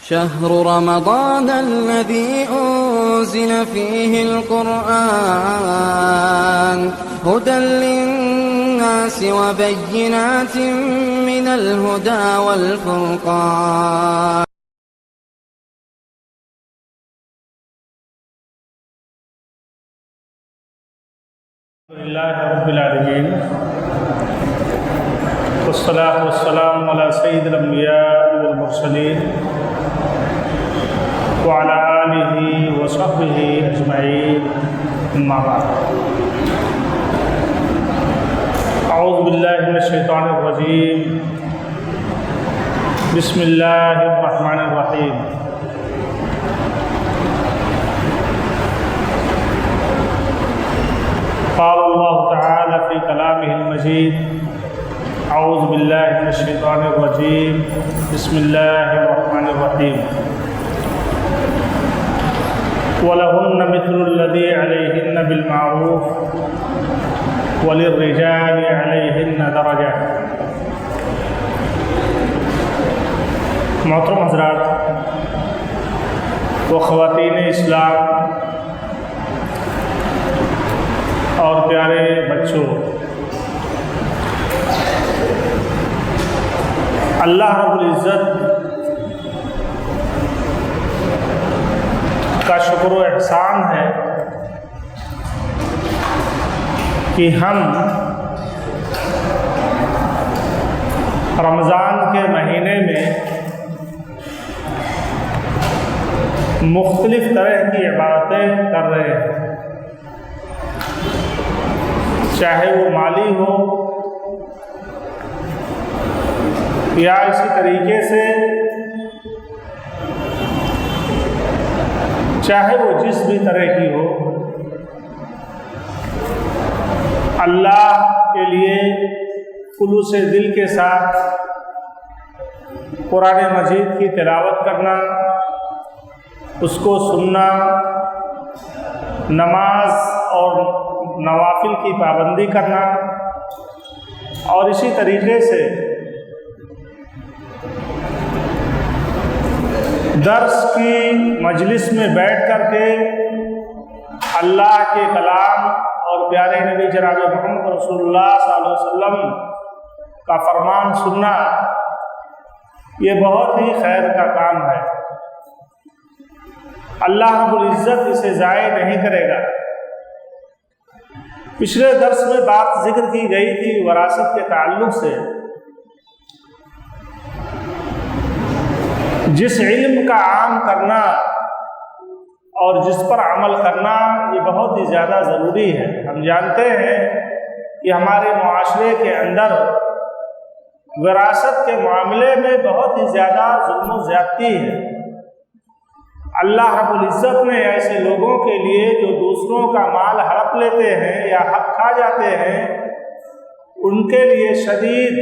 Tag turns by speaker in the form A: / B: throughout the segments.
A: شهر رمضان الذي أنزل فيه القرآن هدى للناس وبينات من الهدى والفرقان.
B: لله رب العالمين والصلاة والسلام على سيد الأنبياء والمرسلين وعلى آله وصحبه أجمعين أما بعد. أعوذ بالله من الشيطان الرجيم. بسم الله الرحمن الرحيم. قال الله تعالى في كلامه المجيد: أعوذ بالله من الشيطان الرجيم. بسم الله الرحمن الرحيم. وَلَهُنَّ مِثْلُ الَّذِي عَلَيْهِنَّ بِالْمَعْرُوفِ وَلِلرِّجَالِ عَلَيْهِنَّ دَرَجَةٌ. محترم حضرات و خواتین اسلام اور پیارے بچوں، اللہ رب العزت کا شکر و احسان ہے کہ ہم رمضان کے مہینے میں مختلف طرح کی عبادتیں کر رہے ہیں، چاہے وہ مالی ہو یا اسی طریقے سے چاہے وہ جس بھی طرح کی ہو، اللہ کے لیے خلوص دل کے ساتھ قرآن مجید کی تلاوت کرنا، اس کو سننا، نماز اور نوافل کی پابندی کرنا، اور اسی طریقے سے درس کی مجلس میں بیٹھ کر کے اللہ کے کلام اور پیارے نبی جناب محمد رسول اللہ صلی اللہ علیہ وسلم کا فرمان سننا، یہ بہت ہی خیر کا کام ہے۔ اللہ رب العزت اسے ضائع نہیں کرے گا۔ پچھلے درس میں بات ذکر کی گئی تھی وراثت کے تعلق سے۔ جس علم کا عام کرنا اور جس پر عمل کرنا یہ بہت ہی زیادہ ضروری ہے۔ ہم جانتے ہیں کہ ہمارے معاشرے کے اندر وراثت کے معاملے میں بہت ہی زیادہ ظلم و زیادتی ہے۔ اللہ رب العزت نے ایسے لوگوں کے لیے جو دوسروں کا مال ہڑپ لیتے ہیں یا حق کھا جاتے ہیں، ان کے لیے شدید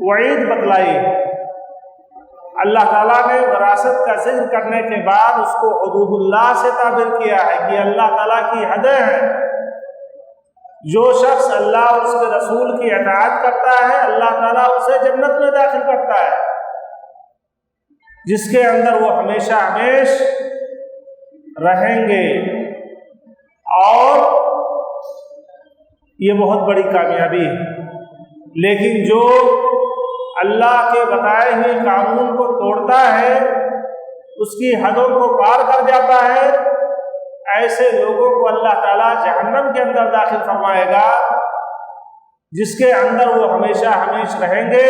B: وعید بتلائی ہے۔ اللہ تعالیٰ نے وراثت کا ذکر کرنے کے بعد اس کو حدود اللہ سے تعبیر کیا ہے کہ اللہ تعالیٰ کی حدیں ہیں۔ جو شخص اللہ اور اس کے رسول کی اطاعت کرتا ہے، اللہ تعالیٰ اسے جنت میں داخل کرتا ہے، جس کے اندر وہ ہمیشہ ہمیش رہیں گے، اور یہ بہت بڑی کامیابی ہے۔ لیکن جو اللہ کے بتائے ہوئے قانون کو توڑتا ہے، اس کی حدوں کو پار کر جاتا ہے، ایسے لوگوں کو اللہ تعالیٰ جہنم کے اندر داخل فرمائے گا، جس کے اندر وہ ہمیشہ ہمیش رہیں گے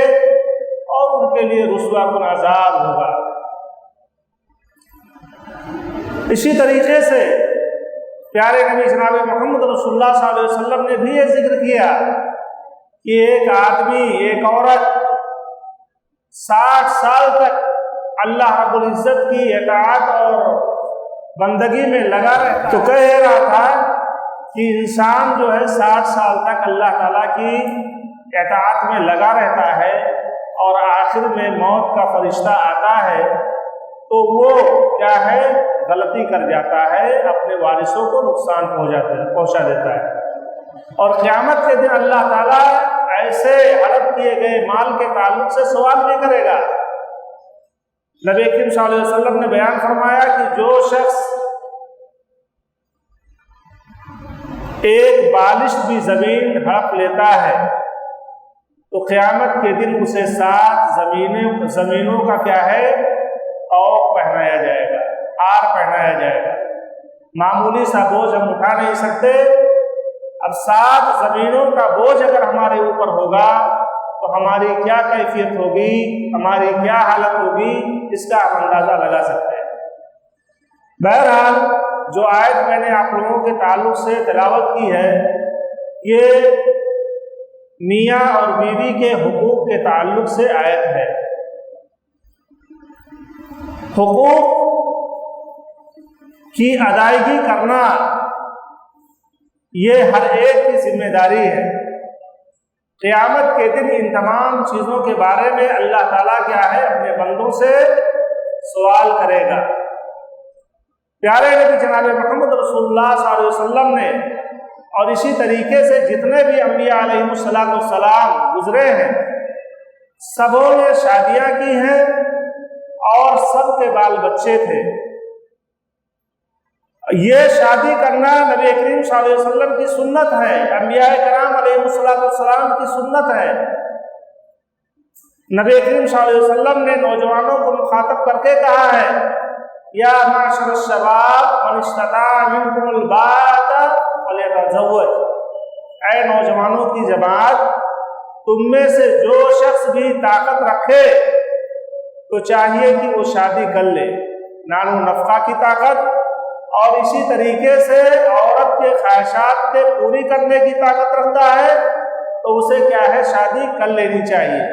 B: اور ان کے لیے رسوا کن عذاب ہوگا۔ اسی طریقے سے پیارے نبی جناب محمد رسول اللہ صلی اللہ علیہ وسلم نے بھی یہ ذکر کیا کہ ایک آدمی، ایک عورت 60 سال تک اللہ رب العزت کی اطاعت اور بندگی میں لگا رہتا، تو کہہ رہا تھا کہ انسان جو ہے 60 سال تک اللہ تعالیٰ کی اطاعت میں لگا رہتا ہے، اور آخر میں موت کا فرشتہ آتا ہے تو وہ کیا ہے، غلطی کر جاتا ہے، اپنے وارثوں کو نقصان پہنچا دیتا ہے، اور قیامت کے دن اللہ تعالیٰ ایسے ہڑپ کیے گئے مال کے تعلق سے سوال نہیں کرے گا، نبی کریم صلی اللہ علیہ وسلم نے بیان فرمایا کہ جو شخص ایک بالشت بھی زمین ہڑپ لیتا ہے تو قیامت کے دن اسے 7 زمینوں کا کیا ہے طوق پہنایا جائے گا، ہار پہنایا جائے گا۔ معمولی سا بوجھ ہم اٹھا نہیں سکتے، اب 7 زمینوں کا بوجھ اگر ہمارے اوپر ہوگا تو ہماری کیا کیفیت ہوگی، ہماری کیا حالت ہوگی، اس کا ہم اندازہ لگا سکتے ہیں۔ بہرحال جو آیت میں نے آپ لوگوں کے تعلق سے تلاوت کی ہے، یہ میاں اور بیوی کے حقوق کے تعلق سے آیت ہے۔ حقوق کی ادائیگی کرنا یہ ہر ایک کی ذمہ داری ہے۔ قیامت کے دن ان تمام چیزوں کے بارے میں اللہ تعالیٰ کیا ہے اپنے بندوں سے سوال کرے گا۔ پیارے نبی جناب محمد رسول اللہ صلی اللہ علیہ وسلم نے اور اسی طریقے سے جتنے بھی انبیاء علیہ السلام گزرے ہیں، سبوں نے شادیاں کی ہیں اور سب کے بال بچے تھے۔ یہ شادی کرنا نبی کریم صلی اللہ علیہ وسلم کی سنت ہے، انبیاء کرام علیہ السلام کی سنت ہے۔ نبی کریم صلی اللہ علیہ وسلم نے نوجوانوں کو مخاطب کر کے کہا ہے، یا معاشر الشباب من استطاع منکم الباءۃ فلیتزوج، اے نوجوانوں کی جماعت، تم میں سے جو شخص بھی طاقت رکھے تو چاہیے کہ وہ شادی کر لے، نان و نفقہ کی طاقت، اور اسی طریقے سے عورت کے خواہشات کے پوری کرنے کی طاقت رکھتا ہے تو اسے کیا ہے شادی کر لینی چاہیے،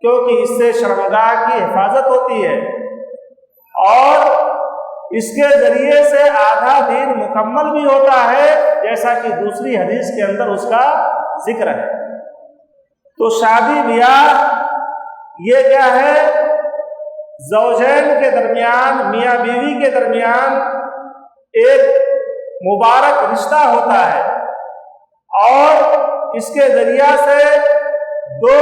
B: کیونکہ اس سے شرمگاہ کی حفاظت ہوتی ہے اور اس کے ذریعے سے آدھا دین مکمل بھی ہوتا ہے، جیسا کہ دوسری حدیث کے اندر اس کا ذکر ہے۔ تو شادی بیاہ یہ کیا ہے، زوجین کے درمیان، میاں بیوی کے درمیان ایک مبارک رشتہ ہوتا ہے اور اس کے ذریعہ سے 2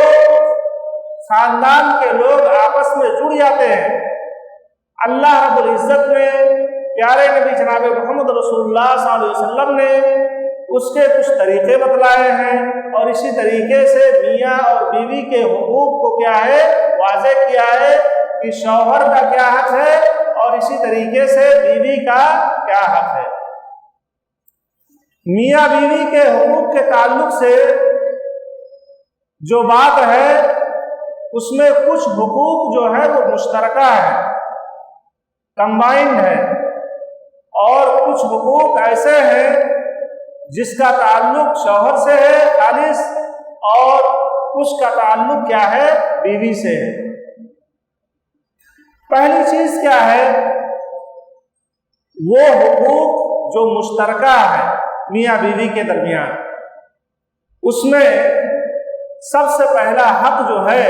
B: خاندان کے لوگ آپس میں جڑ جاتے ہیں۔ اللہ رب العزت نے پیارے نبی جناب محمد رسول اللہ صلی اللہ علیہ وسلم نے اس کے کچھ طریقے بتلائے ہیں اور اسی طریقے سے میاں اور بیوی کے حقوق کو کیا ہے واضح کیا ہے کہ شوہر کا کیا حق ہے اور اسی طریقے سے بیوی کا کیا حق ہے۔ میاں بیوی کے حقوق کے تعلق سے جو بات ہے اس میں کچھ حقوق جو ہے وہ مشترکہ ہے، کمبائنڈ ہے، اور کچھ حقوق ایسے ہیں جس کا تعلق شوہر سے ہے خالص اور کچھ کا تعلق کیا ہے بیوی سے ہے۔ پہلی چیز کیا ہے، وہ حقوق جو مشترکہ ہے میاں بیوی کے درمیان، اس میں سب سے پہلا حق جو ہے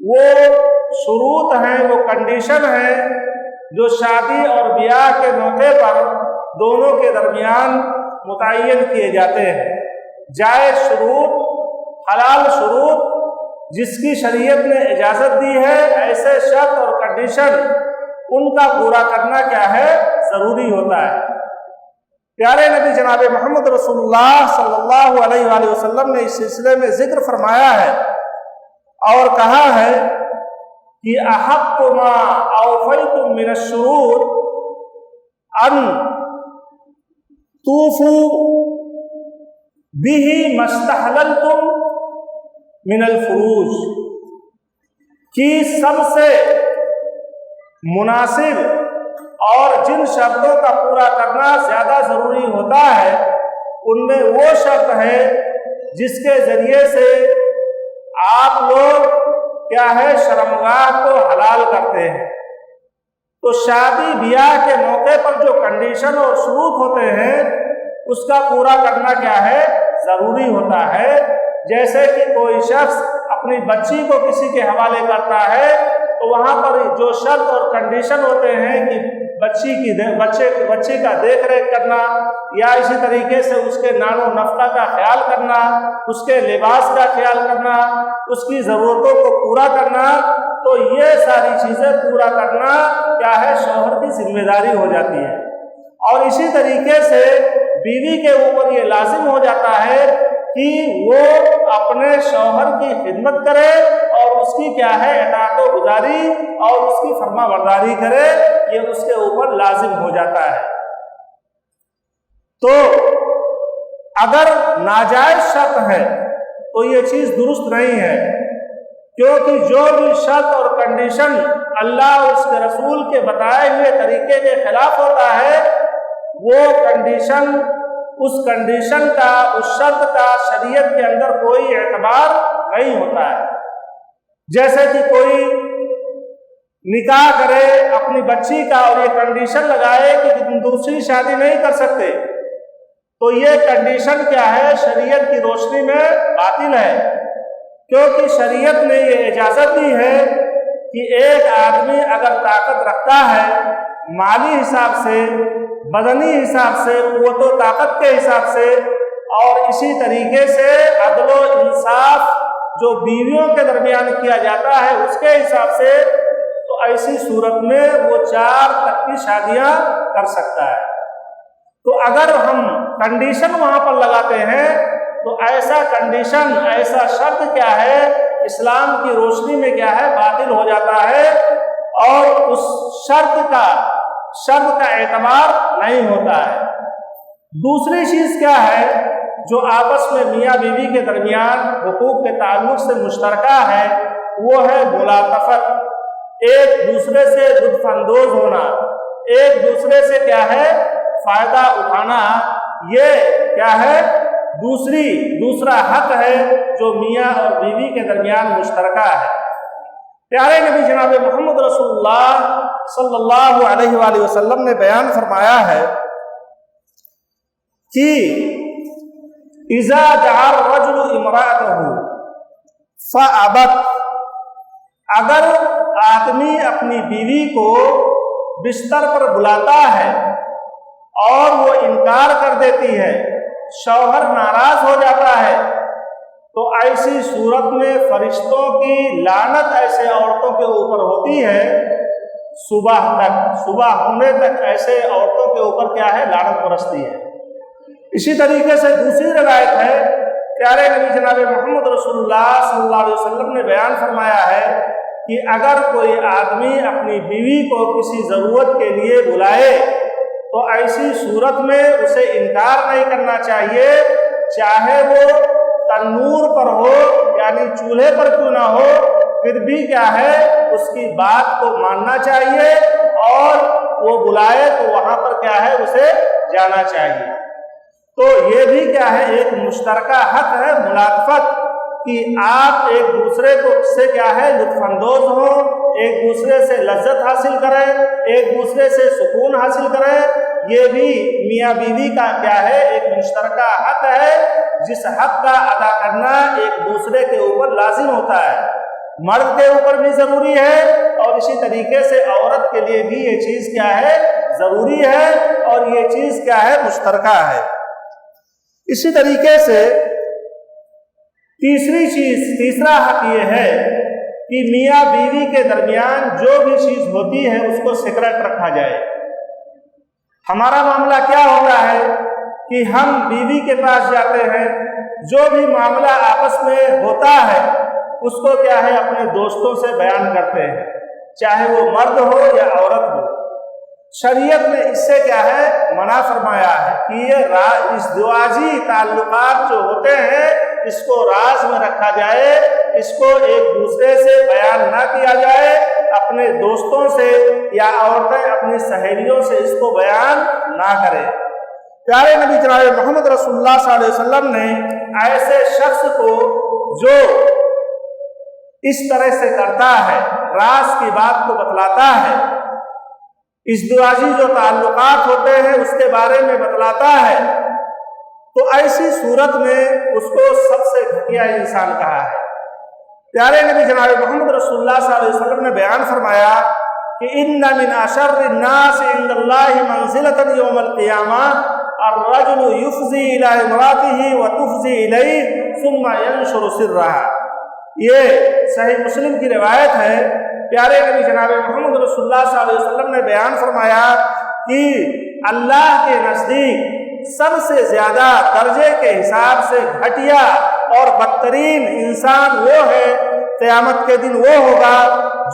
B: وہ شروط ہیں، وہ کنڈیشن ہیں جو شادی اور بیاہ کے موقع پر دونوں کے درمیان متعین کیے جاتے ہیں۔ جائز شروط، حلال شروط جس کی شریعت نے اجازت دی ہے، ایسے شرط اور کنڈیشن ان کا پورا کرنا کیا ہے ضروری ہوتا ہے۔ پیارے نبی جناب محمد رسول اللہ صلی اللہ علیہ وآلہ وسلم نے اس سلسلے میں ذکر فرمایا ہے اور کہا ہے کہ احق ما اوفیتم من الشروط ان توفوا به ما استحللتم من الفروج، کہ سب سے مناسب اور جن شرطوں کا پورا کرنا زیادہ ضروری ہوتا ہے ان میں وہ شرط ہے جس کے ذریعے سے آپ لوگ کیا ہے شرمگاہ کو حلال کرتے ہیں۔ تو شادی بیاہ کے موقع پر جو کنڈیشن اور شروط ہوتے ہیں اس کا پورا کرنا کیا ہے ضروری ہوتا ہے۔ جیسے کہ کوئی شخص اپنی بچی کو کسی کے حوالے کرتا ہے تو وہاں پر جو شرط اور کنڈیشن ہوتے ہیں کہ بچے کا دیکھ ریکھ کرنا، یا اسی طریقے سے اس کے نان و نفقہ کا خیال کرنا، اس کے لباس کا خیال کرنا، اس کی ضرورتوں کو پورا کرنا، تو یہ ساری چیزیں پورا کرنا کیا ہے، شوہر کی ذمہ داری ہو جاتی ہے۔ اور اسی طریقے سے بیوی کے اوپر یہ لازم ہو جاتا ہے کہ وہ اپنے شوہر کی خدمت کرے اور اس کی کیا ہے، اطاعت و گزاری اور اس کی فرما برداری کرے، یہ اس کے اوپر لازم ہو جاتا ہے۔ تو اگر ناجائز شرط ہے تو یہ چیز درست نہیں ہے، کیونکہ جو بھی شرط اور کنڈیشن اللہ اور اس کے رسول کے بتائے ہوئے طریقے کے خلاف ہوتا ہے، وہ کنڈیشن، اس کنڈیشن کا، اس شرط کا شریعت کے اندر کوئی اعتبار نہیں ہوتا ہے۔ جیسے کہ کوئی نکاح کرے اپنی بچی کا اور یہ کنڈیشن لگائے کہ تم دوسری شادی نہیں کر سکتے، تو یہ کنڈیشن کیا ہے، شریعت کی روشنی میں باطل ہے، کیونکہ شریعت نے یہ اجازت دی ہے کہ ایک آدمی اگر طاقت رکھتا ہے، مالی حساب سے، بدنی حساب سے، قوت و طاقت کے حساب سے، اور اسی طریقے سے عدل و انصاف جو بیویوں کے درمیان کیا جاتا ہے اس کے حساب سے، تو ایسی صورت میں وہ 4 تک کی شادیاں کر سکتا ہے۔ تو اگر ہم کنڈیشن وہاں پر لگاتے ہیں تو ایسا کنڈیشن، ایسا شرط کیا ہے، اسلام کی روشنی میں کیا ہے، باطل ہو جاتا ہے، اور اس شرط کا اعتبار نہیں ہوتا ہے۔ دوسری چیز کیا ہے جو آپس میں میاں بیوی کے درمیان حقوق کے تعلق سے مشترکہ ہے، وہ ہے ملاطفت، ایک دوسرے سے لطف اندوز ہونا، ایک دوسرے سے کیا ہے، فائدہ اٹھانا، یہ کیا ہے، دوسرا حق ہے جو میاں اور بیوی کے درمیان مشترکہ ہے۔ پیارے نبی جناب محمد رسول اللہ صلی اللہ علیہ وآلہ وسلم نے بیان فرمایا ہے کہ اذا دعا الرجل امرأته فابت، اگر آدمی اپنی بیوی کو بستر پر بلاتا ہے اور وہ انکار کر دیتی ہے، شوہر ناراض ہو جاتا ہے، تو ایسی صورت میں فرشتوں کی لعنت ایسے عورتوں کے اوپر ہوتی ہے، صبح ہونے تک ایسے عورتوں کے اوپر کیا ہے، لعنت برستی ہے۔ اسی طریقے سے دوسری روایت ہے، پیارے نبی جناب محمد رسول اللہ صلی اللہ علیہ وسلم نے بیان فرمایا ہے کہ اگر کوئی آدمی اپنی بیوی کو کسی ضرورت کے لیے بلائے تو ایسی صورت میں اسے انکار نہیں کرنا چاہیے، چاہے وہ تنور پر ہو، یعنی چولہے پر کیوں نہ ہو، پھر بھی کیا ہے، اس کی بات کو ماننا چاہیے، اور وہ بلائے تو وہاں پر کیا ہے، اسے جانا چاہیے۔ تو یہ بھی کیا ہے، ایک مشترکہ حق ہے ملاطفت، کہ آپ ایک دوسرے کو سے کیا ہے، لطف اندوز ہوں، ایک دوسرے سے لذت حاصل کریں، ایک دوسرے سے سکون حاصل کریں۔ یہ بھی میاں بیوی کا کیا ہے، ایک مشترکہ حق ہے، جس حق کا ادا کرنا ایک دوسرے کے اوپر لازم ہوتا ہے، مرد کے اوپر بھی ضروری ہے، اور اسی طریقے سے عورت کے لیے بھی یہ چیز کیا ہے، ضروری ہے، اور یہ چیز کیا ہے، مشترکہ ہے۔ اسی طریقے سے تیسرا حق یہ ہے کہ میاں بیوی کے درمیان جو بھی چیز ہوتی ہے اس کو سیکرٹ رکھا جائے۔ ہمارا معاملہ کیا ہوتا ہے کہ ہم بیوی کے پاس جاتے ہیں، جو بھی معاملہ آپس میں ہوتا ہے اس کو کیا ہے، اپنے دوستوں سے بیان کرتے ہیں، چاہے وہ مرد ہو یا عورت ہو۔ شریعت نے اس سے کیا ہے، منع فرمایا ہے کہ یہ ازدواجی تعلقات جو ہوتے ہیں اس کو راز میں رکھا جائے، اس کو ایک دوسرے سے بیان نہ کیا جائے، اپنے دوستوں سے یا عورتیں اپنی سہیلیوں سے اس کو بیان نہ کرے۔ پیارے نبی جناب محمد رسول اللہ صلی اللہ علیہ وسلم نے ایسے شخص کو جو اس طرح سے کرتا ہے، راز کی بات کو بتلاتا ہے، ازدواجی جو تعلقات ہوتے ہیں اس کے بارے میں بتلاتا ہے، تو ایسی صورت میں اس کو سب سے گھٹیا انسان کہا ہے۔ پیارے نبی جناب محمد رسول اللہ صلی اللہ علیہ وسلم نے بیان فرمایا کہ ان من اشر الناس عند اللہ منزلۃ یوم القیامہ الرجل یفضی الی امرأته وتفضی الیہ ثم ینشر سرها۔ یہ صحیح مسلم کی روایت ہے۔ پیارے نبی جناب محمد رسول اللہ صلی اللہ علیہ وسلم نے بیان فرمایا کہ اللہ کے نزدیک سب سے زیادہ درجے کے حساب سے گھٹیا اور بدترین انسان وہ ہے، قیامت کے دن وہ ہوگا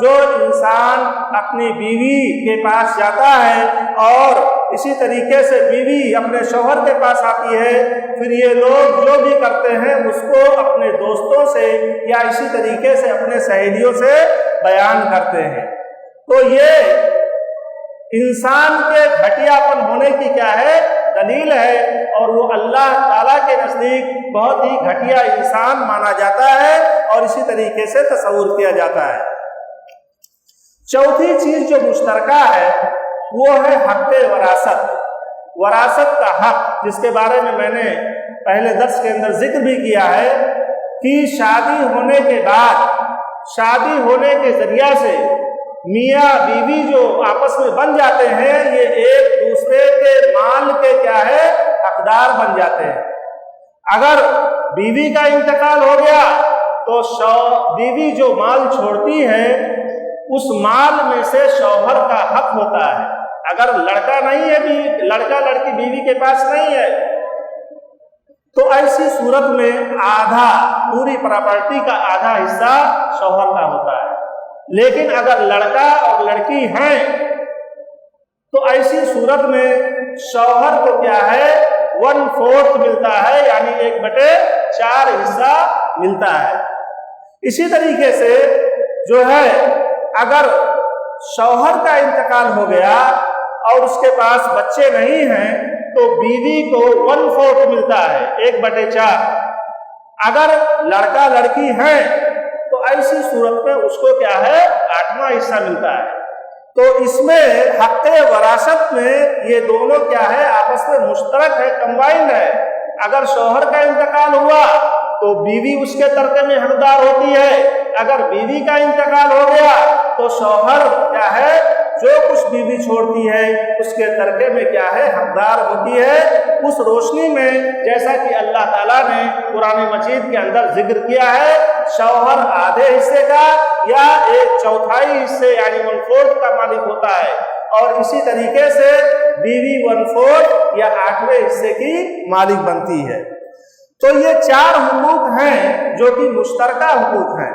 B: جو انسان اپنی بیوی کے پاس جاتا ہے اور اسی طریقے سے بیوی اپنے شوہر کے پاس آتی ہے، پھر یہ لوگ جو بھی کرتے ہیں اس کو اپنے دوستوں سے یا اسی طریقے سے اپنے سہیلیوں سے بیان کرتے ہیں۔ تو یہ انسان کے گھٹیا پن ہونے کی کیا ہے؟ دلیل ہے، اور وہ اللہ تعالیٰ کے نزدیک بہت ہی گھٹیا انسان مانا جاتا ہے اور اسی طریقے سے تصور کیا جاتا ہے۔ چوتھی چیز جو مشترکہ ہے وہ ہے حق وراثت، وراثت کا حق، جس کے بارے میں نے پہلے درس کے اندر ذکر بھی کیا ہے کہ شادی ہونے کے بعد، شادی ہونے کے ذریعہ سے میاں بیوی جو آپس میں بن جاتے ہیں، یہ ایک دوسرے کے مال کے کیا ہے؟ حقدار بن جاتے ہیں۔ اگر بیوی کا انتقال ہو گیا تو بیوی جو مال چھوڑتی ہے اس مال میں سے شوہر کا حق ہوتا ہے۔ اگر لڑکا نہیں ہے، لڑکا لڑکی بیوی کے پاس نہیں ہے، تو ایسی صورت میں آدھا، پوری پراپرٹی کا آدھا حصہ شوہر کا ہوتا ہے۔ لیکن اگر لڑکا اور لڑکی ہیں تو ایسی صورت میں شوہر کو کیا ہے؟ 1/4 ملتا ہے، یعنی 1/4 حصہ ملتا ہے۔ اسی طریقے سے جو ہے اگر شوہر کا انتقال ہو گیا اور اس کے پاس بچے نہیں ہیں تو بیوی کو 1/4 ملتا ہے، 1/4۔ اگر لڑکا لڑکی ہیں تو ایسی صورت میں اس کو کیا ہے؟ 8واں حصہ ملتا ہے۔ تو اس میں حق وراثت میں یہ دونوں کیا ہے؟ آپس میں مشترک ہے، کمبائنڈ ہے۔ اگر شوہر کا انتقال ہوا تو بیوی اس کے ترکے میں حقدار ہوتی ہے، اگر بیوی کا انتقال ہو گیا تو شوہر کیا ہے؟ جو کچھ بیوی چھوڑتی ہے اس کے ترکے میں کیا ہے؟ حقدار ہوتی ہے۔ اس روشنی میں جیسا کہ اللہ تعالیٰ نے قرآن مجید کے اندر ذکر کیا ہے، شوہر آدھے حصے کا یا 1/4 حصے یعنی 1/4 کا مالک ہوتا ہے، اور اسی طریقے سے بیوی 1/4 یا 8ویں حصے کی مالک بنتی ہے۔ تو یہ 4 حقوق ہیں جو کہ مشترکہ حقوق ہیں۔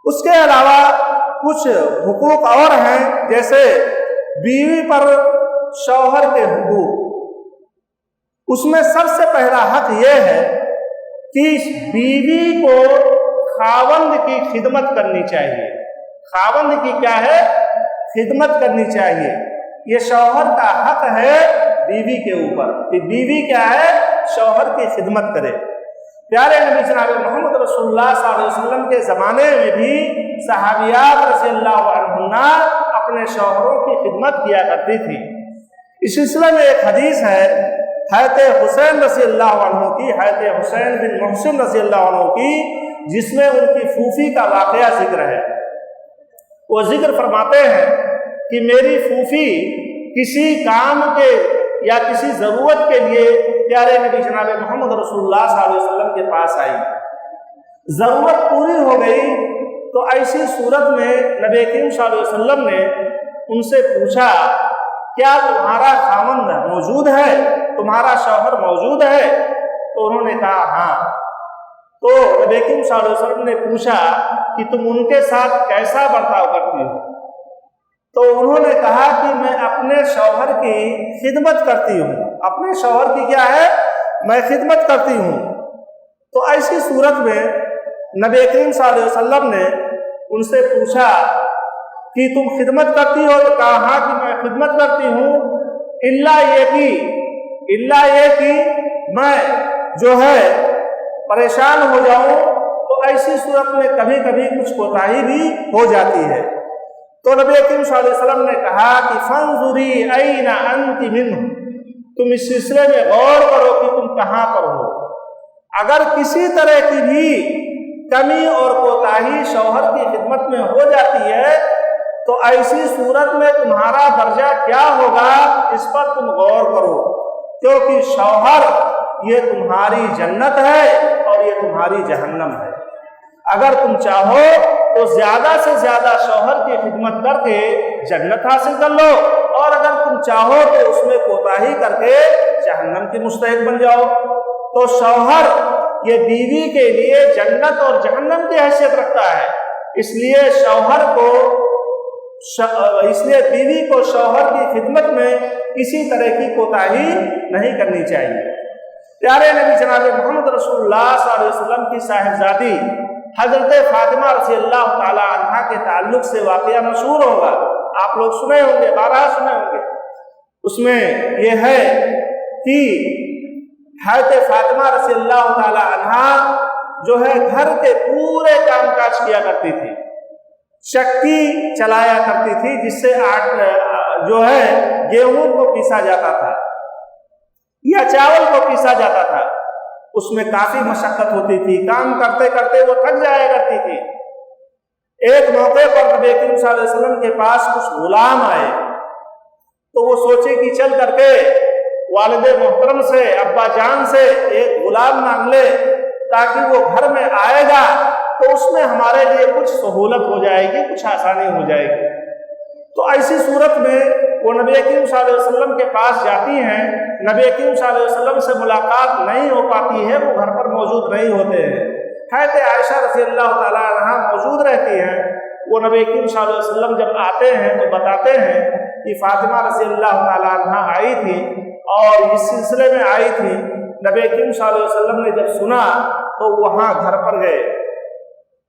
B: اس کے علاوہ کچھ حقوق اور ہیں، جیسے بیوی پر شوہر کے حقوق۔ اس میں سب سے پہلا حق یہ ہے کہ بیوی کو خاوند کی خدمت کرنی چاہیے۔ خاوند کی کیا ہے؟ خدمت کرنی چاہیے۔ یہ شوہر کا حق ہے بیوی کے اوپر کہ بیوی کیا ہے؟ شوہر کی خدمت کرے۔ پیارے نبی جناب محمد رسول اللہ صلی اللہ علیہ وسلم کے زمانے میں بھی صحابیات رضی اللہ عنہن اپنے شوہروں کی خدمت کیا کرتی تھی۔ اس سلسلے میں ایک حدیث ہے حضرت حسین رضی اللہ عنہ کی، حضرت حسین بن محسن رضی اللہ عنہ کی، جس میں ان کی پھوپھی کا واقعہ ذکر ہے۔ وہ ذکر فرماتے ہیں کہ میری پھوپھی کسی کام کے یا کسی ضرورت کے لیے پیارے نبی جناب محمد رسول اللہ صلی اللہ علیہ وسلم کے پاس آئی۔ ضرورت پوری ہو گئی تو ایسی صورت میں نبی کریم صلی اللہ علیہ وسلم نے ان سے پوچھا، کیا تمہارا خاوند موجود ہے؟ تمہارا شوہر موجود ہے؟ تو انہوں نے کہا ہاں۔ تو نبی کریم صلی اللہ علیہ وسلم نے پوچھا کہ تم ان کے ساتھ کیسا برتاؤ کرتی ہو؟ تو انہوں نے کہا کہ میں اپنے شوہر کی خدمت کرتی ہوں۔ اپنے شوہر کی کیا ہے؟ میں خدمت کرتی ہوں۔ تو ایسی صورت میں نبی کریم صلی اللہ علیہ وسلم نے ان سے پوچھا کہ تم خدمت کرتی ہو؟ تو کہا ہاں کہ میں خدمت کرتی ہوں، الا یہ کہ میں جو ہے پریشان ہو جاؤں تو ایسی صورت میں کبھی کبھی کچھ کوتاہی بھی ہو جاتی ہے۔ تو نبی کریم صلی اللہ علیہ وسلم نے کہا کہ فانظری این انت منہ، تم اس سلسلے میں غور کرو کہ تم کہاں پر ہو۔ اگر کسی طرح کی بھی کمی اور کوتاہی شوہر کی خدمت میں ہو جاتی ہے تو ایسی صورت میں تمہارا درجہ کیا ہوگا اس پر تم غور کرو، کیونکہ شوہر یہ تمہاری جنت ہے اور یہ تمہاری جہنم ہے۔ اگر تم چاہو تو زیادہ سے زیادہ شوہر کی خدمت کر کے جنت حاصل کر لو، اور اگر تم چاہو تو اس میں کوتاہی کر کے جہنم کی مستحق بن جاؤ۔ تو شوہر یہ بیوی کے لیے جنت اور جہنم کی حیثیت رکھتا ہے، اس لیے بیوی کو شوہر کی خدمت میں کسی طرح کی کوتاہی نہیں کرنی چاہیے۔ پیارے نبی جناب محمد رسول اللہ صلی اللہ علیہ وسلم کی صاحبزادی حضرت فاطمہ رضی اللہ تعالی عنہا کے تعلق سے واقعہ مشہور ہوگا، آپ لوگ سنے ہوں گے، بارہا سنے ہوں گے۔ اس میں یہ ہے کہ حضرت فاطمہ رضی اللہ تعالی عنہا جو ہے گھر کے پورے کام کاج کیا کرتی تھی، چکی چلایا کرتی تھی جس سے جو ہے گیہوں کو پیسا جاتا تھا یا چاول کو پیسا جاتا تھا، اس میں کافی مشقت ہوتی تھی، کام کرتے کرتے وہ تھک جایا کرتی تھی۔ ایک موقع پر نبی کریم صلی اللہ علیہ وسلم کے پاس کچھ غلام آئے تو وہ سوچے کہ چل کر کے والد محترم سے، ابا جان سے ایک غلام مانگ لے تاکہ وہ گھر میں آئے گا تو اس میں ہمارے لیے کچھ سہولت ہو جائے گی، کچھ آسانی ہو جائے گی۔ تو ایسی صورت میں وہ نبی کریم صلی اللہ علیہ وسلم کے پاس جاتی ہیں، نبی کریم صلی اللہ علیہ وسلم سے ملاقات نہیں ہو پاتی ہے، وہ گھر پر موجود نہیں ہوتے ہیں۔ حضرت عائشہ رضی اللہ تعالیٰ عنہا موجود رہتی ہیں، وہ نبی کریم صلی اللہ علیہ وسلم جب آتے ہیں تو بتاتے ہیں کہ فاطمہ رضی اللہ تعالیٰ عنہا آئی تھی اور اس سلسلے میں آئی تھی۔ نبی کریم صلی اللہ علیہ وسلم نے جب سنا تو وہاں گھر پر گئے،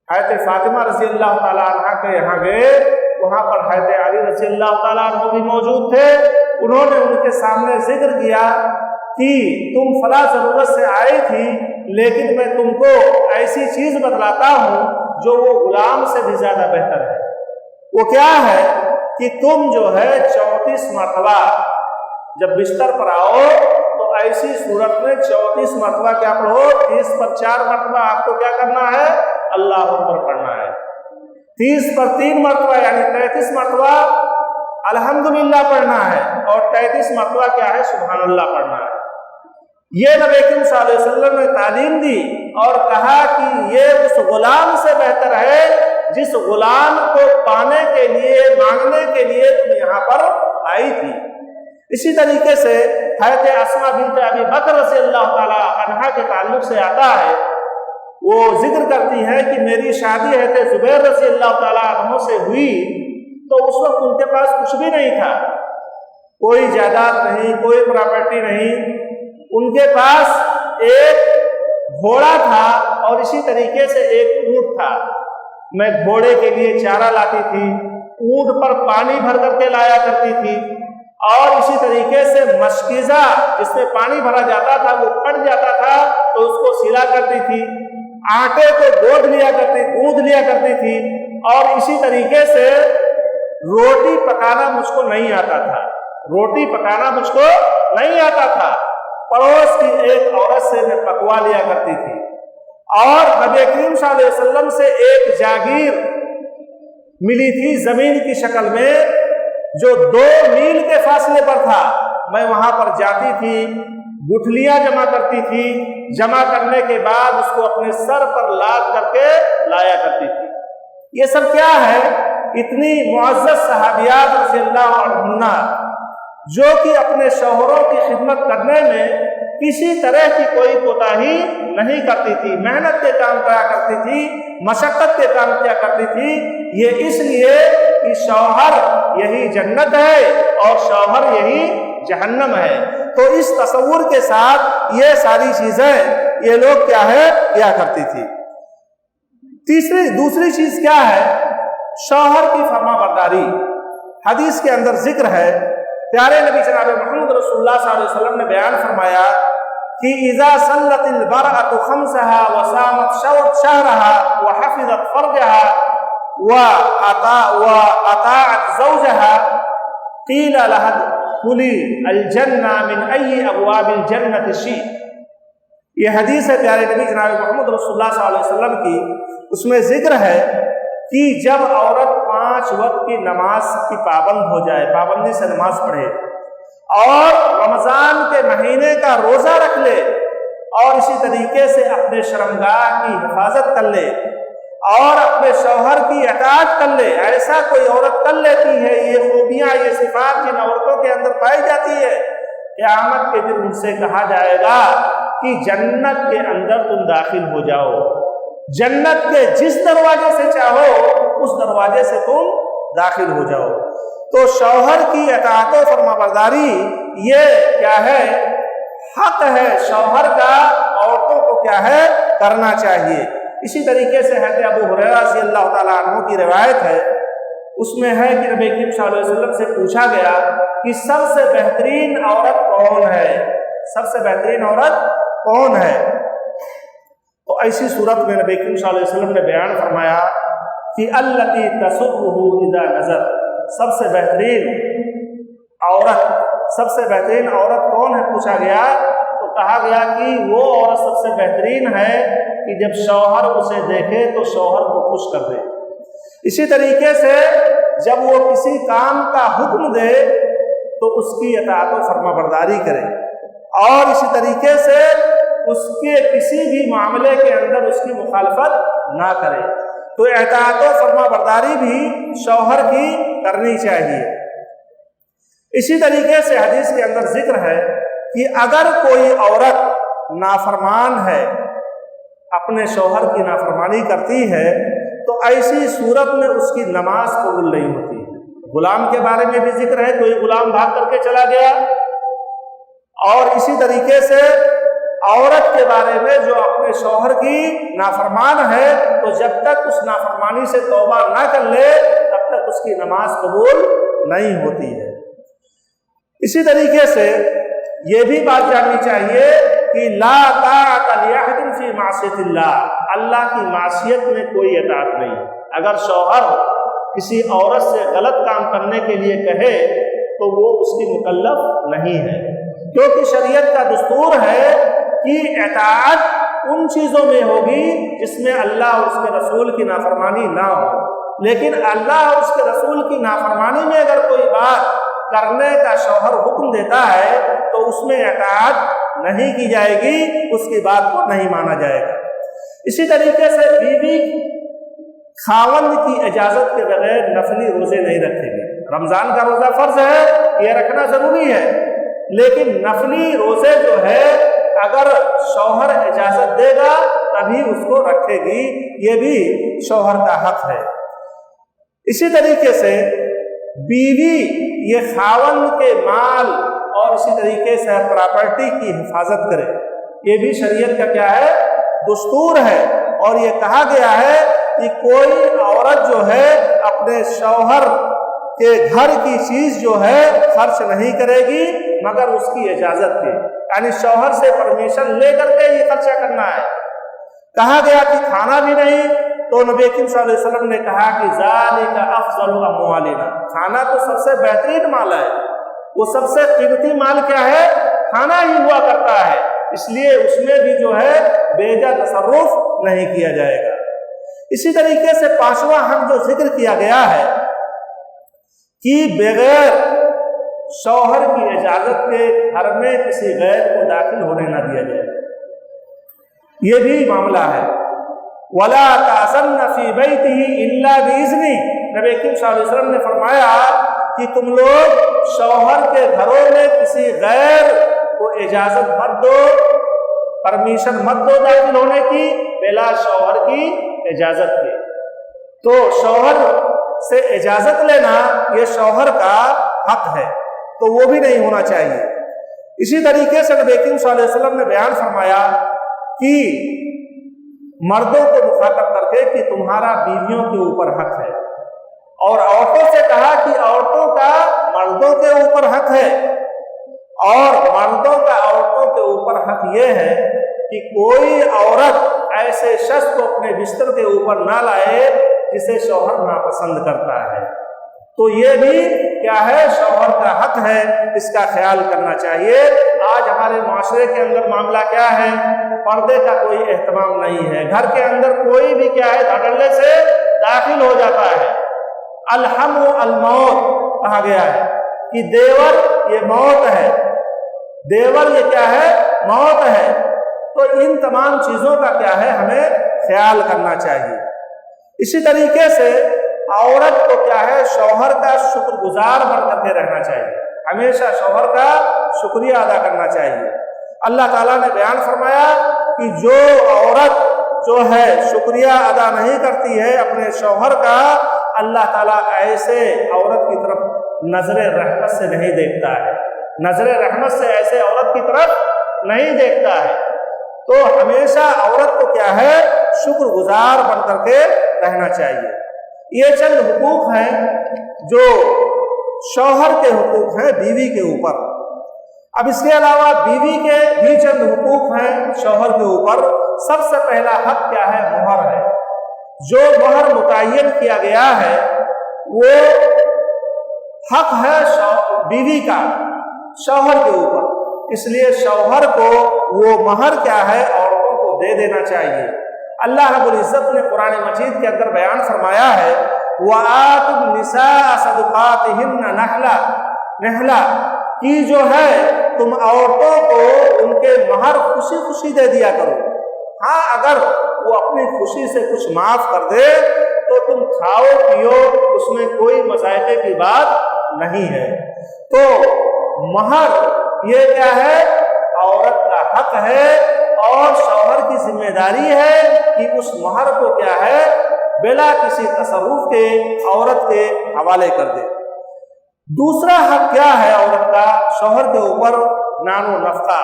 B: حضرت فاطمہ رضی اللہ تعالیٰ عنہا کے یہاں گئے، وہاں پر حضرت علی رضی اللہ تعالیٰ عنہ بھی موجود تھے۔ انہوں نے ان کے سامنے ذکر کیا کہ تم فلاں ضرورت سے آئی تھی، لیکن میں تم کو ایسی چیز بتلاتا ہوں جو وہ غلام سے بھی زیادہ بہتر ہے۔ وہ کیا ہے کہ تم جو ہے 34 مرتبہ جب بستر پر آؤ تو ایسی صورت میں 34 مرتبہ کیا پڑھو، 30 پر 4 مرتبہ آپ کو کیا کرنا ہے، اللہ اکبر پڑھنا ہے۔ 30 پر 3 مرتبہ یعنی 33 مرتبہ الحمدللہ پڑھنا ہے، اور 33 مرتبہ کیا ہے، سبحان اللہ پڑھنا ہے۔ یہ نبی کریم صلی اللہ علیہ وسلم نے تعلیم دی اور کہا کہ یہ اس غلام سے بہتر ہے جس غلام کو پانے کے لیے، مانگنے کے لیے تم یہاں پر آئی تھی۔ اسی طریقے سے حضرت اسماء بنت ابی بکر رضی اللہ تعالی عنہا کے تعلق سے آتا ہے، وہ ذکر کرتی ہے کہ میری شادی حضرت زبیر رضی اللہ تعالی عنہ سے ہوئی تو اس وقت ان کے پاس کچھ بھی نہیں تھا، کوئی جائیداد نہیں، کوئی پراپرٹی نہیں، ان کے پاس ایک گھوڑا تھا اور اسی طریقے سے ایک اونٹ تھا۔ میں گھوڑے کے لیے چارہ لاتی تھی، اونٹ پر پانی بھر کر کے لایا کرتی تھی، اور اسی طریقے سے مشکیزہ جس میں پانی بھرا جاتا تھا وہ پھٹ جاتا تھا تو اس کو سلا کرتی تھی، آٹے کو گوندھ لیا کرتی تھی، اور اسی طریقے سے روٹی پکانا مجھ کو نہیں آتا تھا، پڑوس کی ایک عورت سے میں پکوا لیا کرتی تھی، اور نبی کریم صلی اللہ علیہ وسلم سے ایک جاگیر ملی تھی زمین کی شکل میں جو 2 میل کے فاصلے پر تھا۔ میں وہاں پر جاتی تھی، گٹھلیاں جمع کرتی تھی، جمع کرنے کے بعد اس کو اپنے سر پر لاد کر کے لایا کرتی تھی۔ یہ سب کیا ہے، اتنی معزز صحابیات رضی اللہ عنہن جو کہ اپنے شوہروں کی خدمت کرنے میں کسی طرح کی کوئی کوتاہی نہیں کرتی تھی، محنت کے کام کیا کرتی تھی، مشقت کے کام کیا کرتی تھی، یہ اس لیے کہ شوہر یہی جنت ہے اور شوہر یہی جہنم ہے۔ تو اس تصور کے ساتھ یہ ساری چیزیں یہ لوگ کیا کرتی تھی۔ دوسری چیز کیا ہے، شوہر کی فرما برداری۔ حدیث کے اندر ذکر ہے، پیارے نبی جناب محمد رسول اللہ صلی اللہ علیہ وسلم نے بیان فرمایا کہ اذا صلت المرأة خمسها وصامت شهرها وحفظت فرجها وأطاعت زوجها قيل لها ادخلي الجنة من أي أبواب الجنة شئت۔ یہ حدیث ہے پیارے نبی جناب محمد رسول اللہ صلی اللہ علیہ وسلم کی، اس میں ذکر ہے کہ جب عورت 5 5 وقت کی نماز کی پابند ہو جائے، پابندی سے نماز پڑھے، اور رمضان کے مہینے کا روزہ رکھ لے، اور اسی طریقے سے اپنے شرمگاہ کی حفاظت کر لے اور اپنے شوہر کی اطاعت کر لے۔ ایسا کوئی عورت کر لیتی ہے، یہ خوبیاں، یہ صفات جن عورتوں کے اندر پائی جاتی ہے، قیامت کے دن ان سے کہا جائے گا کہ جنت کے اندر تم داخل ہو جاؤ، جنت کے جس دروازے سے چاہو اس دروازے سے تم داخل ہو جاؤ۔ تو شوہر کی اطاعت و فرمانبرداری یہ کیا ہے؟ حق ہے شوہر کا، عورتوں کو کیا ہے؟ کرنا چاہیے۔ اسی طریقے سے حضرت ابو ہریرہ رضی اللہ تعالیٰ عنہ کی روایت ہے، اس میں ہے کہ نبی کریم صلی اللہ علیہ وسلم سے پوچھا گیا کہ سب سے بہترین عورت کون ہے؟ سب سے بہترین عورت کون ہے؟ تو ایسی صورت میں نبی کریم صلی اللہ علیہ وسلم نے بیان فرمایا کہ التی تسرہ اذا نظر، سب سے بہترین عورت کون ہے پوچھا گیا تو کہا گیا کہ وہ عورت سب سے بہترین ہے کہ جب شوہر اسے دیکھے تو شوہر کو خوش کر دے۔ اسی طریقے سے جب وہ کسی کام کا حکم دے تو اس کی اطاعت و فرما برداری کرے، اور اسی طریقے سے اس کے کسی بھی معاملے کے اندر اس کی مخالفت نہ کرے۔ تو اطاعت و فرما برداری بھی شوہر کی کرنی چاہیے۔ اسی طریقے سے حدیث کے اندر ذکر ہے کہ اگر کوئی عورت نافرمان ہے، اپنے شوہر کی نافرمانی کرتی ہے، تو ایسی صورت میں اس کی نماز قبول نہیں ہوتی۔ غلام کے بارے میں بھی ذکر ہے، کوئی غلام بھاگ کر کے چلا گیا، اور اسی طریقے سے عورت کے بارے میں جو اپنے شوہر کی نافرمان ہے، تو جب تک اس نافرمانی سے توبہ نہ کر لے تب تک اس کی نماز قبول نہیں ہوتی ہے۔ اسی طریقے سے یہ بھی بات جاننی چاہیے کہ لا طاعۃ لأحد فی معصیۃ اللہ، اللہ کی معصیت میں کوئی اطاعت نہیں۔ اگر شوہر کسی عورت سے غلط کام کرنے کے لیے کہے تو وہ اس کی مکلف نہیں ہے، کیونکہ شریعت کا دستور ہے کہ اطاعت ان چیزوں میں ہوگی جس میں اللہ اور اس کے رسول کی نافرمانی نہ ہو، لیکن اللہ اور اس کے رسول کی نافرمانی میں اگر کوئی بات کرنے کا شوہر حکم دیتا ہے تو اس میں اطاعت نہیں کی جائے گی، اس کی بات کو نہیں مانا جائے گا۔ اسی طریقے سے بیوی خاوند کی اجازت کے بغیر نفلی روزے نہیں رکھے گی۔ رمضان کا روزہ فرض ہے، یہ رکھنا ضروری ہے، لیکن نفلی روزے جو ہے اگر شوہر اجازت دے گا تبھی اس کو رکھے گی، یہ بھی شوہر کا حق ہے۔ اسی طریقے سے بیوی یہ خاوند کے مال اور اسی طریقے سے پراپرٹی کی حفاظت کرے، یہ بھی شریعت کا کیا ہے؟ دستور ہے، اور یہ کہا گیا ہے کہ کوئی عورت جو ہے اپنے شوہر کے گھر کی چیز جو ہے خرچ نہیں کرے گی مگر اس کی اجازت کے، یعنی شوہر سے پرمیشن لے کر کے یہ خرچہ کرنا ہے۔ کہا گیا کہ کھانا بھی نہیں، تو نبی کریم صلی اللہ علیہ وسلم نے کہا کہ ذالک افضل اموالنا، کھانا تو سب سے بہترین مال ہے، وہ سب سے قیمتی مال کیا ہے؟ کھانا ہی ہوا کرتا ہے، اس لیے اس میں بھی جو ہے بے جا تصرف نہیں کیا جائے گا۔ اسی طریقے سے 5واں حق جو ذکر کیا گیا ہے کہ بغیر شوہر کی اجازت کے گھر میں کسی غیر کو داخل ہونے نہ دیا جائے، یہ بھی معاملہ ہے۔ وَلَا تَأْذَنَّ فِي بَيْتِهِ إِلَّا بِإِذْنِهِ، نبی کریم صلی اللہ علیہ وسلم نے فرمایا کہ تم لوگ شوہر کے گھروں میں کسی غیر کو اجازت مت دو، پرمیشن مت دو داخل ہونے کی بلا شوہر کی اجازت کے۔ تو شوہر سے اجازت لینا یہ شوہر کا حق ہے، تو وہ بھی نہیں ہونا چاہیے۔ اسی طریقے سے نبی کریم صلی اللہ علیہ وسلم نے بیان فرمایا کہ مردوں کو مخاطب کر کے کہ تمہارا بیویوں کے اوپر حق ہے، اور عورتوں سے کہا کہ عورتوں کا مردوں کے اوپر حق ہے، اور مردوں کا عورتوں کے اوپر حق یہ ہے کہ کوئی عورت ایسے شخص کو اپنے بستر کے اوپر نہ لائے جسے شوہر ناپسند کرتا ہے۔ تو یہ بھی کیا ہے؟ شوہر کا حق ہے، اس کا خیال کرنا چاہیے۔ آج ہمارے معاشرے کے اندر معاملہ کیا ہے؟ پردے کا کوئی اہتمام نہیں ہے، گھر کے اندر کوئی بھی کیا ہے دھڑلے سے داخل ہو جاتا ہے۔ الحم الموت کہا گیا ہے کہ دیور یہ موت ہے، دیور یہ کیا ہے؟ موت ہے۔ تو ان تمام چیزوں کا کیا ہے؟ ہمیں خیال کرنا چاہیے۔ اسی طریقے سے عورت کو کیا ہے؟ شوہر کا شکر گزار بن کر کے رہنا چاہیے، ہمیشہ شوہر کا شکریہ ادا کرنا چاہیے۔ اللہ تعالیٰ نے بیان فرمایا کہ جو عورت جو ہے شکریہ ادا نہیں کرتی ہے اپنے شوہر کا، اللہ تعالیٰ ایسے عورت کی طرف نظر رحمت سے نہیں دیکھتا ہے، نظر رحمت سے ایسے عورت کی طرف نہیں دیکھتا ہے۔ تو ہمیشہ عورت کو کیا ہے؟ شکر گزار بن کر کے رہنا چاہیے۔ یہ چند حقوق ہیں جو شوہر کے حقوق ہیں بیوی کے اوپر۔ اب اس کے علاوہ بیوی کے بھی چند حقوق ہیں شوہر کے اوپر۔ سب سے پہلا حق کیا ہے؟ مہر ہے۔ جو مہر متعین کیا گیا ہے وہ حق ہے بیوی کا شوہر کے اوپر، اس لیے شوہر کو وہ مہر کیا ہے؟ عورتوں کو دے دینا چاہیے۔ اللہ رب العزت نے قرآن مجید کے اندر بیان فرمایا ہے وَآتُوا النِّسَاءَ صَدُقَاتِهِنَّ نِحْلًا کہ جو ہے تم عورتوں کو ان کے مہر خوشی خوشی دے دیا کرو۔ ہاں اگر وہ اپنی خوشی سے کچھ معاف کر دے تو تم کھاؤ پیو، اس میں کوئی مذائقے کی بات نہیں ہے۔ تو مہر یہ کیا ہے؟ عورت کا حق ہے اور شوہر کی ذمہ داری ہے کہ اس مہر کو کیا ہے؟ بلا کسی تصرف کے عورت کے حوالے کر دے۔ دوسرا حق کیا ہے عورت کا شوہر کے اوپر؟ نان و نفقہ۔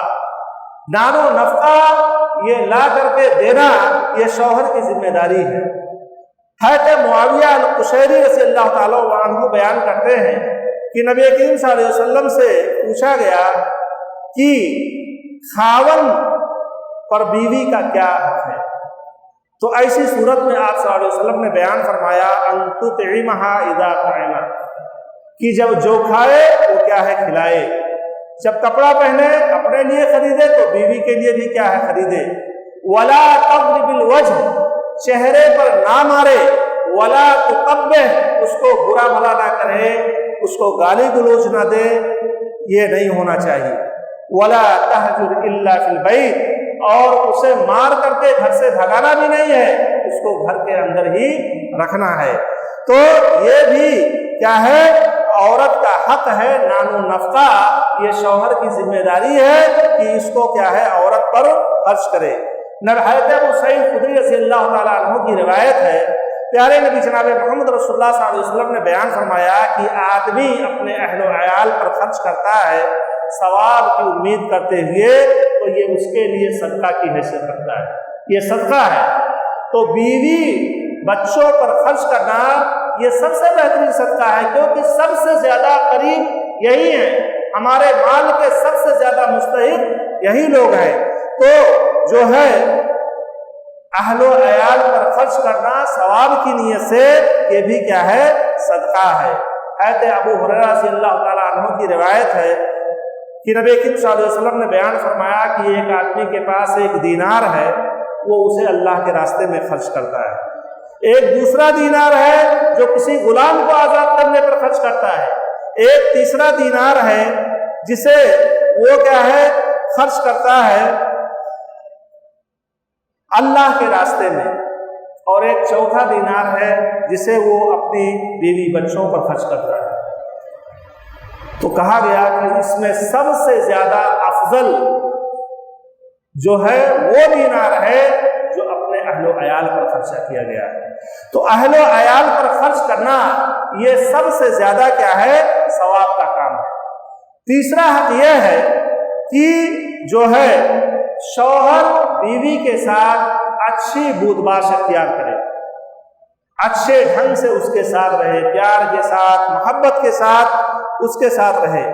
B: نان و نفقہ یہ لا کر کے دینا یہ شوہر کی ذمہ داری ہے۔ حضرت معاویہ القشیری رضی اللہ تعالیٰ عنہ بیان کرتے ہیں کہ نبی کریم صلی اللہ علیہ وسلم سے پوچھا گیا کہ خاوند پر بیوی کا کیا حق ہے؟ تو ایسی صورت میں آپ صلی اللہ علیہ وسلم نے بیان فرمایا ان تطعمها اذا طعمت کہ جب جو کھائے وہ کیا ہے؟ کھلائے۔ جب کپڑا پہنے اپنے لیے خریدے تو بیوی کے لیے بھی کیا ہے؟ خریدے۔ ولا تضرب الوجه چہرے پر نہ مارے، ولا تقبح اس کو برا بھلا نہ کرے، اس کو گالی گلوچ نہ دے، یہ نہیں ہونا چاہیے۔ ولا تهجر الا فی البیت اور اسے مار کر کے گھر سے بھگانا بھی نہیں ہے، اس کو گھر کے اندر ہی رکھنا ہے۔ تو یہ بھی کیا ہے؟ عورت کا حق ہے نان و نفقہ، یہ شوہر کی ذمہ داری ہے کہ اس کو کیا ہے؟ عورت پر خرچ کرے۔ حضرت ابو سعید خدری رضی اللہ تعالیٰ عنہ کی روایت ہے، پیارے نبی جناب محمد رسول اللہ صلی اللہ علیہ وسلم نے بیان فرمایا کہ آدمی اپنے اہل و عیال پر خرچ کرتا ہے ثواب کی امید کرتے ہوئے تو یہ اس کے لیے صدقہ کی حیثیت رکھتا ہے، یہ صدقہ ہے۔ تو بیوی بچوں پر خرچ کرنا یہ سب سے بہترین صدقہ ہے، کیونکہ سب سے زیادہ قریب یہی ہیں، ہمارے مال کے سب سے زیادہ مستحق یہی لوگ ہیں۔ تو جو ہے اہل و عیال پر خرچ کرنا ثواب کی نیت سے یہ بھی کیا ہے؟ صدقہ ہے۔ حضرت ابو ہریرہ رضی اللہ تعالیٰ عنہ کی روایت ہے کہ نبی کریم صلی اللہ علیہ وسلم نے بیان فرمایا کہ ایک آدمی کے پاس ایک دینار ہے، وہ اسے اللہ کے راستے میں خرچ کرتا ہے۔ ایک دوسرا دینار ہے جو کسی غلام کو آزاد کرنے پر خرچ کرتا ہے۔ ایک تیسرا دینار ہے جسے وہ کیا ہے؟ خرچ کرتا ہے اللہ کے راستے میں، اور ایک چوتھا دینار ہے جسے وہ اپنی بیوی بچوں پر خرچ کرتا ہے۔ تو کہا گیا کہ اس میں سب سے زیادہ افضل جو ہے وہ دینار ہے جو اپنے اہل و عیال پر خرچہ کیا گیا ہے۔ تو اہل و عیال پر خرچ کرنا یہ سب سے زیادہ کیا ہے؟ ثواب کا کام ہے۔ تیسرا حق یہ ہے کہ جو ہے شوہر بیوی کے ساتھ اچھی بود باش اختیار کرے، اچھے ڈھنگ سے اس کے ساتھ رہے، پیار کے ساتھ، محبت کے ساتھ اس کے ساتھ رہے۔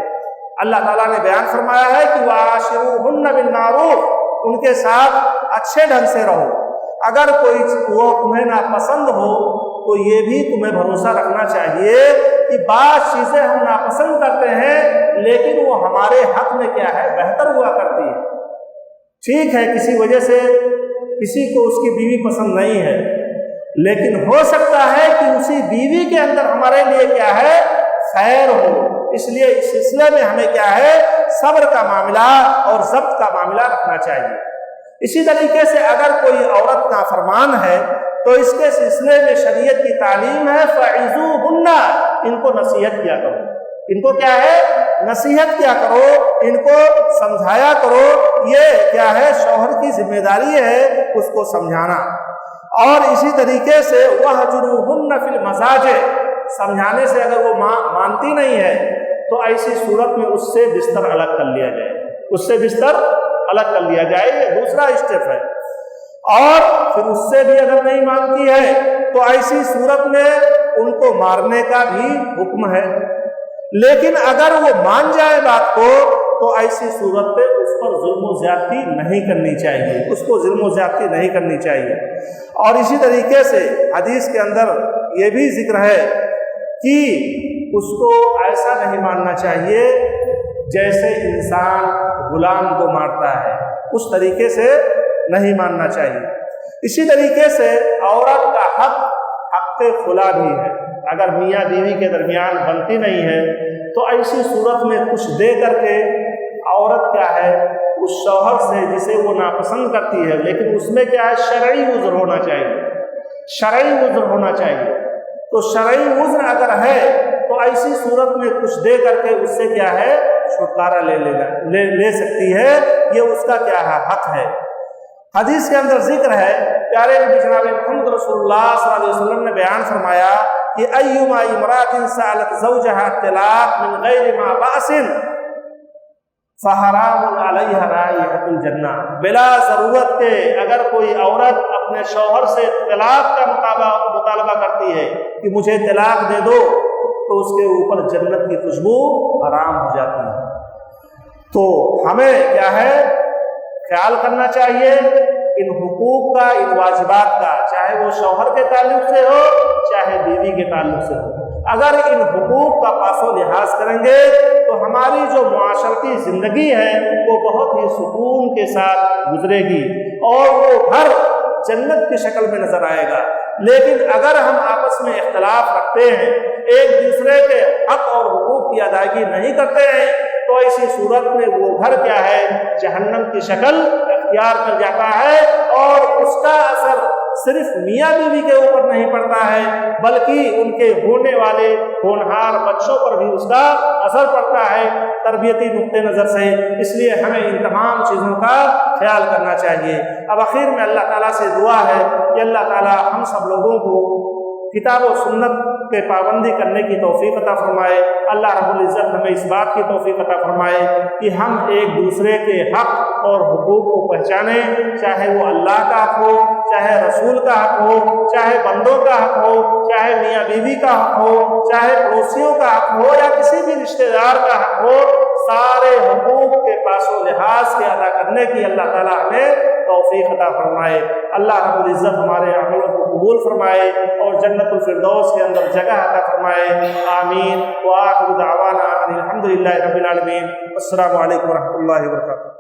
B: اللہ تعالیٰ نے بیان فرمایا ہے کہ وَعَاشِرُوهُنَّ بِالْمَعْرُوفِ ان کے ساتھ اچھے ڈھنگ سے رہو۔ اگر کوئی وہ تمہیں ناپسند ہو تو یہ بھی تمہیں بھروسہ رکھنا چاہیے کہ بعض چیزیں ہم ناپسند کرتے ہیں لیکن وہ ہمارے حق میں کیا ہے؟ بہتر ہوا کرتی ہے۔ ٹھیک ہے کسی وجہ سے کسی کو اس کی بیوی پسند نہیں ہے، لیکن ہو سکتا ہے کہ کہ اسی بیوی کے اندر ہمارے لیے کیا ہے خیر ہو۔ اس لیے اس سلسلے میں ہمیں کیا ہے صبر کا معاملہ اور ضبط کا معاملہ رکھنا چاہیے۔ اسی طریقے سے اگر کوئی عورت نافرمان ہے تو اس کے سلسلے میں شریعت کی تعلیم ہے فَعِظُوهُنَّ، ان کو نصیحت کیا کرو، ان کو کیا ہے نصیحت کیا کرو، ان کو سمجھایا کرو۔ یہ کیا ہے شوہر کی ذمہ داری ہے اس کو سمجھانا۔ اور اسی طریقے سے وَهْجُرُوهُنَّ فِي الْمَضَاجِعِ، سمجھانے سے اگر وہ مانتی نہیں ہے تو ایسی صورت میں اس سے بستر الگ کر لیا جائے، اس سے بستر الگ کر لیا جائے، یہ دوسرا اسٹیپ ہے۔ اور پھر اس سے بھی اگر نہیں مانتی ہے تو ایسی صورت میں ان کو مارنے کا بھی حکم ہے۔ لیکن اگر وہ مان جائے بات کو تو ایسی صورت پہ اس پر ظلم و زیادتی نہیں کرنی چاہیے، اس کو ظلم و زیادتی نہیں کرنی چاہیے۔ اور اسی طریقے سے حدیث کے اندر یہ بھی ذکر ہے کہ اس کو ایسا نہیں ماننا چاہیے جیسے انسان غلام کو مارتا ہے، اس طریقے سے نہیں ماننا چاہیے۔ اسی طریقے سے عورت کا حق خلا بھی ہے، اگر میاں بیوی کے درمیان بنتی نہیں ہے تو ایسی صورت میں کچھ دے کر کے عورت کیا ہے اس شوہر سے جسے وہ ناپسند کرتی ہے، لیکن اس میں کیا ہے شرعی عذر ہونا چاہیے، شرعی عذر ہونا چاہیے۔ تو شرعی عذر اگر ہے تو ایسی صورت میں کچھ دے کر کے اس سے کیا ہے چھٹکارا لے سکتی ہے، یہ اس کا کیا ہے حق ہے۔ حدیث کے اندر ذکر ہے، پیارے نبی جناب محمد رسول اللہ صلی اللہ علیہ وسلم نے بیان فرمایا کہ ایما امرأۃ سألت زوجها الطلاق من غیر ما بأس فحرام علیہا رائحۃ الجنہ، بلا ضرورت کے اگر کوئی عورت اپنے شوہر سے طلاق کا مطالبہ کرتی ہے کہ مجھے طلاق دے دو تو اس کے اوپر جنت کی خوشبو حرام ہو جاتی ہے۔ تو ہمیں کیا ہے خیال کرنا چاہیے ان حقوق کا، ان واجبات کا، چاہے وہ شوہر کے تعلق سے ہو چاہے بیوی کے تعلق سے ہو۔ اگر ان حقوق کا پاس و لحاظ کریں گے تو ہماری جو معاشرتی زندگی ہے وہ بہت ہی سکون کے ساتھ گزرے گی اور وہ گھر جنت کی شکل میں نظر آئے گا۔ لیکن اگر ہم آپس میں اختلاف رکھتے ہیں، ایک دوسرے کے حق اور حقوق کی ادائیگی نہیں کرتے ہیں تو ایسی صورت میں وہ گھر کیا ہے جہنم کی شکل اختیار کر جاتا ہے، اور اس کا اثر صرف میاں بیوی کے اوپر نہیں پڑتا ہے بلکہ ان کے ہونے والے ہونہار بچوں پر بھی اس کا اثر پڑتا ہے تربیتی نقطہ نظر سے۔ اس لیے ہمیں ان تمام چیزوں کا خیال کرنا چاہیے۔ اب آخر میں اللہ تعالیٰ سے دعا ہے کہ اللہ تعالیٰ ہم سب لوگوں کو کتاب و سنت کے پابندی کرنے کی توفیق عطا فرمائے۔ اللہ رب العزت ہمیں اس بات کی توفیق عطا فرمائے کہ ہم ایک دوسرے کے حق اور حقوق کو پہچانیں، چاہے وہ اللہ کا حق ہو، چاہے رسول کا حق ہو، چاہے بندوں کا حق ہو، چاہے میاں بیوی کا حق ہو، چاہے پڑوسیوں کا حق ہو یا کسی بھی رشتہ دار کا حق ہو، سارے حقوق کے پاس و لحاظ کے ادا کرنے کی اللہ تعالیٰ ہمیں توفیق عطا فرمائے۔ اللہ رب العزت ہمارے عملوں کو قبول فرمائے اور جنت الفردوس کے اندر جگہ عطا فرمائے۔ آمین۔ وآخر دعوانا ان الحمد للہ رب العالمین۔ السلام علیکم ورحمۃ اللہ وبرکاتہ۔